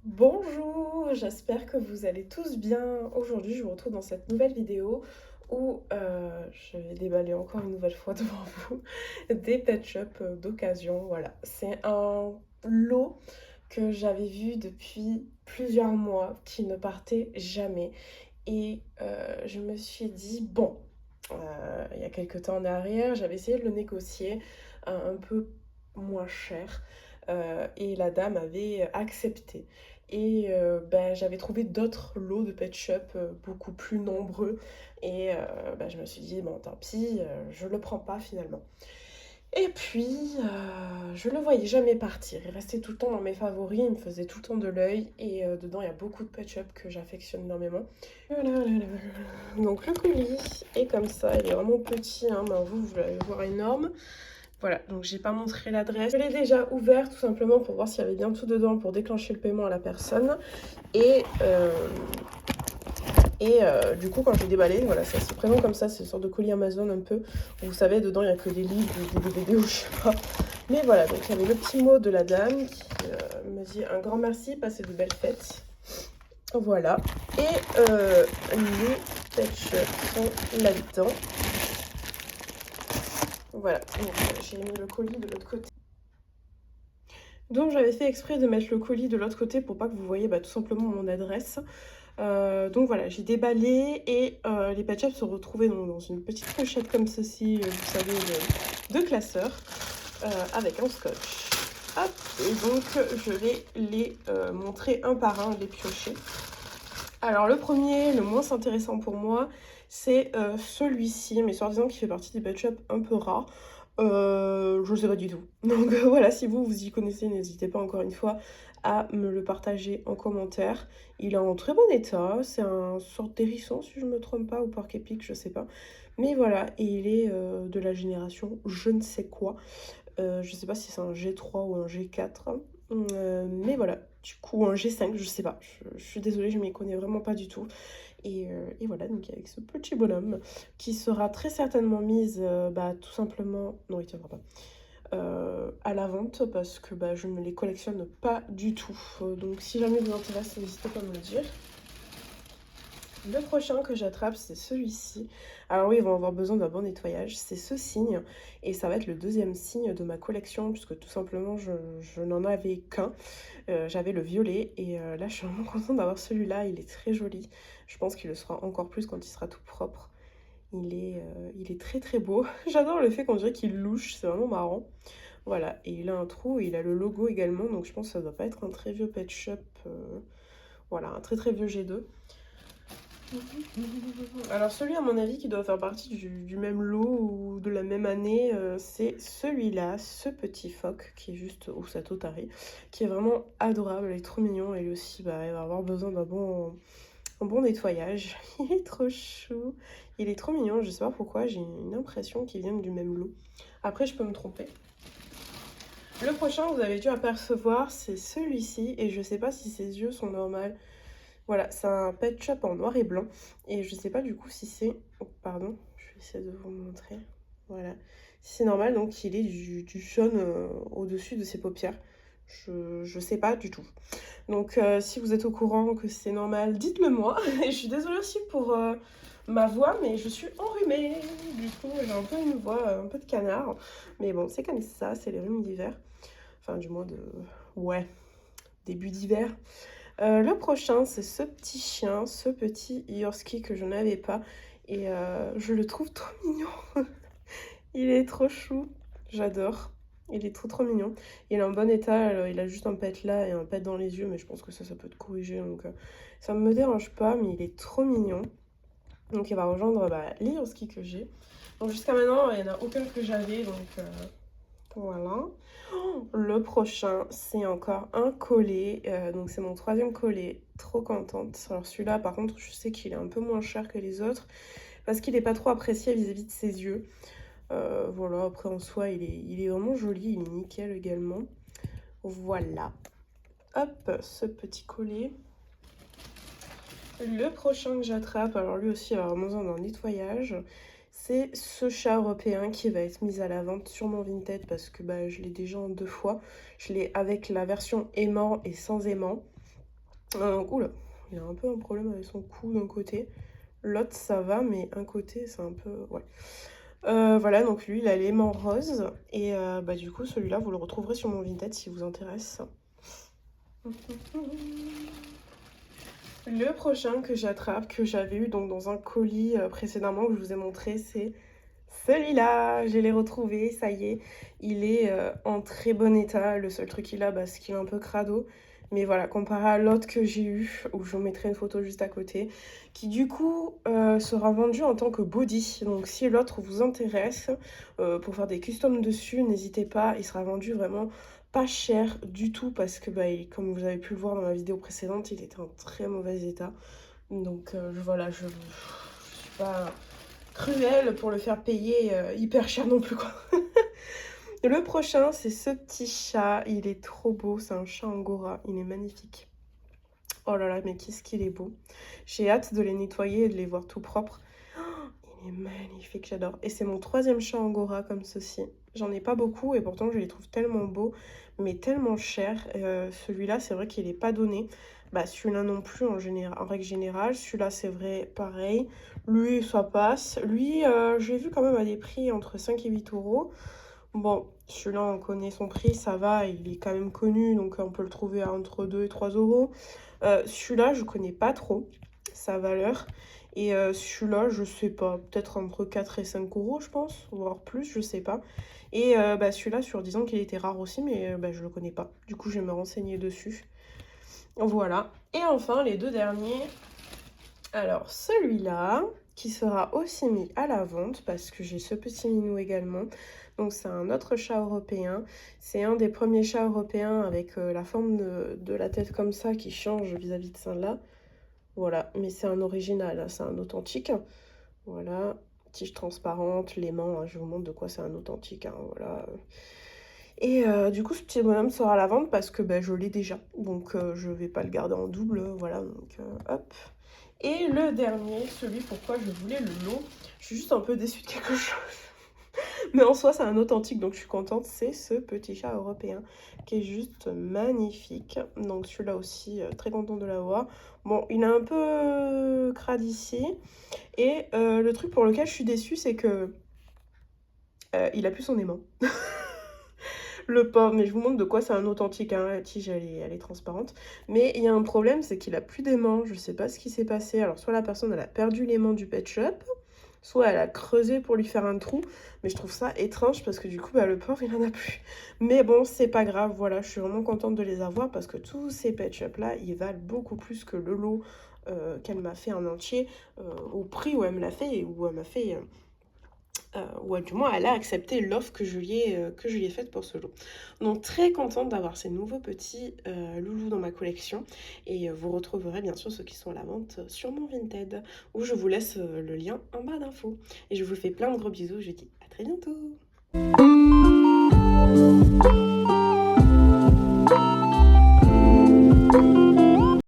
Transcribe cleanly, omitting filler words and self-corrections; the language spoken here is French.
Bonjour, j'espère que vous allez tous bien. Aujourd'hui, je vous retrouve dans cette nouvelle vidéo où je vais déballer encore une nouvelle fois devant vous des Pet Shop d'occasion. Voilà, c'est un lot que j'avais vu depuis plusieurs mois qui ne partait jamais. Et je me suis dit, bon, il y a quelques temps en arrière, j'avais essayé de le négocier un peu moins cher et la dame avait accepté. Et ben, j'avais trouvé d'autres lots de Pet Shop beaucoup plus nombreux. Et ben, je me suis dit, bon, tant pis, je le prends pas finalement. Et puis, je le voyais jamais partir. Il restait tout le temps dans mes favoris, il me faisait tout le temps de l'œil. Et dedans, il y a beaucoup de Pet Shop que j'affectionne énormément. Donc le colis est comme ça, il est vraiment petit, hein, mais vous allez le voir énorme. Voilà, donc j'ai pas montré l'adresse. Je l'ai déjà ouvert tout simplement pour voir s'il y avait bien tout dedans pour déclencher le paiement à la personne. Et, du coup, quand j'ai déballé, voilà, ça se présente comme ça, c'est une sorte de colis Amazon un peu. Où vous savez, dedans il n'y a que des livres, des DVD ou je sais pas. Mais voilà, donc il y avait le petit mot de la dame qui me dit un grand merci, passez de belles fêtes. Voilà. Et les Pet Shop sont là-dedans. Voilà, donc j'ai mis le colis de l'autre côté. Donc j'avais fait exprès de mettre le colis de l'autre côté pour pas que vous voyez tout simplement mon adresse. Donc voilà, j'ai déballé et les Pet Shop se retrouvaient dans une petite pochette comme ceci, vous savez, de classeur, avec un scotch. Hop, et donc je vais les montrer un par un, les piocher. Alors le premier, le moins intéressant pour moi, c'est celui-ci, mais soi-disant qui fait partie des Pet Shop un peu rares. Je sais pas du tout. Donc voilà, si vous y connaissez, n'hésitez pas encore une fois à me le partager en commentaire. Il est en très bon état, c'est un sorte d'hérisson si je me trompe pas, ou porc-épic, je sais pas. Mais voilà, et il est de la génération je ne sais quoi. Je sais pas si c'est un G3 ou un G4. Mais voilà, du coup un G5, je sais pas. Je suis désolée, je m'y connais vraiment pas du tout. Et voilà, donc avec ce petit bonhomme qui sera très certainement mise tout simplement... Non, il tiendra pas. À la vente parce que je ne les collectionne pas du tout. Donc si jamais vous intéresse, n'hésitez pas à me le dire. Le prochain que j'attrape, c'est celui-ci. Alors oui, ils vont avoir besoin d'un bon nettoyage. C'est ce signe. Et ça va être le deuxième signe de ma collection, puisque tout simplement, je n'en avais qu'un. J'avais le violet. Et là, je suis vraiment contente d'avoir celui-là. Il est très joli. Je pense qu'il le sera encore plus quand il sera tout propre. Il est très très beau. J'adore le fait qu'on dirait qu'il louche. C'est vraiment marrant. Voilà. Et il a un trou. Et il a le logo également. Donc je pense que ça doit pas être un très vieux Pet Shop. Voilà, un très très vieux G2. Alors celui à mon avis qui doit faire partie du même lot ou de la même année, c'est celui-là, ce petit phoque qui est juste au Satotari, qui est vraiment adorable, il est trop mignon et lui aussi il va avoir besoin un bon nettoyage. Il est trop chou, il est trop mignon, je sais pas pourquoi, j'ai une impression qu'ils viennent du même lot. Après je peux me tromper. Le prochain vous avez dû apercevoir c'est celui-ci et je sais pas si ses yeux sont normaux. Voilà, c'est un Pet Shop en noir et blanc. Et je sais pas du coup si c'est... Oh, pardon, je vais essayer de vous montrer. Voilà. Si c'est normal, donc il est du jaune au-dessus de ses paupières. Je sais pas du tout. Donc si vous êtes au courant que c'est normal, dites-le moi. Et je suis désolée aussi pour ma voix, mais je suis enrhumée. Du coup, j'ai un peu une voix, un peu de canard. Mais bon, c'est comme ça, c'est les rhumes d'hiver. Enfin, du moins de... Ouais, début d'hiver. Le prochain, c'est ce petit chien, ce petit Yorski que je n'avais pas. Et je le trouve trop mignon. Il est trop chou. J'adore. Il est trop trop mignon. Il est en bon état. Alors, il a juste un pet là et un pet dans les yeux. Mais je pense que ça peut te corriger. Donc ça ne me dérange pas. Mais il est trop mignon. Donc il va rejoindre les Yorski que j'ai. Donc jusqu'à maintenant, il n'y en a aucun que j'avais. Donc voilà. Le prochain, c'est encore un collet. Donc c'est mon troisième collet. Trop contente. Alors celui-là, par contre, je sais qu'il est un peu moins cher que les autres. Parce qu'il n'est pas trop apprécié vis-à-vis de ses yeux. Voilà, après en soi, il est vraiment joli. Il est nickel également. Voilà. Hop, ce petit collet. Le prochain que j'attrape, alors lui aussi, il va avoir besoin d'un nettoyage. C'est ce chat européen qui va être mis à la vente sur mon Vinted parce que je l'ai déjà en deux fois. Je l'ai avec la version aimant et sans aimant. Ouh là, il a un peu un problème avec son cou d'un côté. L'autre ça va, mais un côté c'est un peu ouais. Voilà, donc lui il a l'aimant rose et bah, du coup celui-là vous le retrouverez sur mon Vinted si vous intéresse. Le prochain que j'attrape, que j'avais eu donc dans un colis, précédemment que je vous ai montré, c'est celui-là. Je l'ai retrouvé, ça y est. Il est, en très bon état. Le seul truc qu'il a, bah, c'est qu'il est un peu crado. Mais voilà, comparé à l'autre que j'ai eu, où je vous mettrai une photo juste à côté, qui du coup, sera vendu en tant que body. Donc si l'autre vous intéresse, pour faire des customs dessus, n'hésitez pas. Il sera vendu vraiment pas cher du tout parce que, bah, comme vous avez pu le voir dans ma vidéo précédente, il était en très mauvais état. Donc voilà, je suis pas cruelle pour le faire payer hyper cher non plus, quoi. Le prochain, c'est ce petit chat. Il est trop beau. C'est un chat angora. Il est magnifique. Oh là là, mais qu'est-ce qu'il est beau. J'ai hâte de les nettoyer et de les voir tout propres. Il est magnifique, j'adore. Et c'est mon troisième chat angora comme ceci. J'en ai pas beaucoup et pourtant je les trouve tellement beaux, mais tellement chers. Celui-là, c'est vrai qu'il n'est pas donné. Bah, celui-là non plus en règle générale. Celui-là, c'est vrai, pareil. Lui, ça passe. Lui, j'ai vu quand même à des prix entre 5 et 8 euros. Bon, celui-là, on connaît son prix, ça va. Il est quand même connu, donc on peut le trouver à entre 2 et 3 euros. Celui-là, je connais pas trop sa valeur. Et celui-là, je sais pas, peut-être entre 4 et 5 euros, je pense, voire plus, je sais pas. Et bah, celui-là, sur disant qu'il était rare aussi, mais bah, je le connais pas. Du coup, je vais me renseigner dessus. Voilà. Et enfin, les deux derniers. Alors, celui-là, qui sera aussi mis à la vente, parce que j'ai ce petit minou également. Donc, c'est un autre chat européen. C'est un des premiers chats européens avec la forme de la tête comme ça qui change vis-à-vis de celle-là. Voilà, mais c'est un original, hein, c'est un authentique. Voilà, tige transparente, l'aimant, hein, je vous montre de quoi c'est un authentique, hein, voilà. Et du coup, ce petit bonhomme sera à la vente parce que bah, je l'ai déjà. Donc, je vais pas le garder en double, voilà, donc hop. Et le dernier, celui pourquoi je voulais le lot, je suis juste un peu déçue de quelque chose. Mais en soi, c'est un authentique, donc je suis contente. C'est ce petit chat européen qui est juste magnifique. Donc celui-là aussi, très contente de l'avoir. Bon, il est un peu crade ici. Et le truc pour lequel je suis déçue, c'est que il a plus son aimant. Le pauvre, mais je vous montre de quoi c'est un authentique, hein. La tige, elle est transparente. Mais il y a un problème, c'est qu'il a plus d'aimant. Je sais pas ce qui s'est passé. Alors, soit la personne, elle a perdu l'aimant du pet shop, soit elle a creusé pour lui faire un trou. Mais je trouve ça étrange parce que du coup, bah, le pauvre, il en a plus. Mais bon, c'est pas grave. Voilà, je suis vraiment contente de les avoir parce que tous ces pet shops-là, ils valent beaucoup plus que le lot qu'elle m'a fait en entier au prix où elle me l'a fait et où elle m'a fait... ou du moins elle a accepté l'offre que je lui ai faite pour ce lot. Donc très contente d'avoir ces nouveaux petits loulous dans ma collection et vous retrouverez bien sûr ceux qui sont à la vente sur mon Vinted où je vous laisse le lien en barre d'infos. Et je vous fais plein de gros bisous, je vous dis à très bientôt.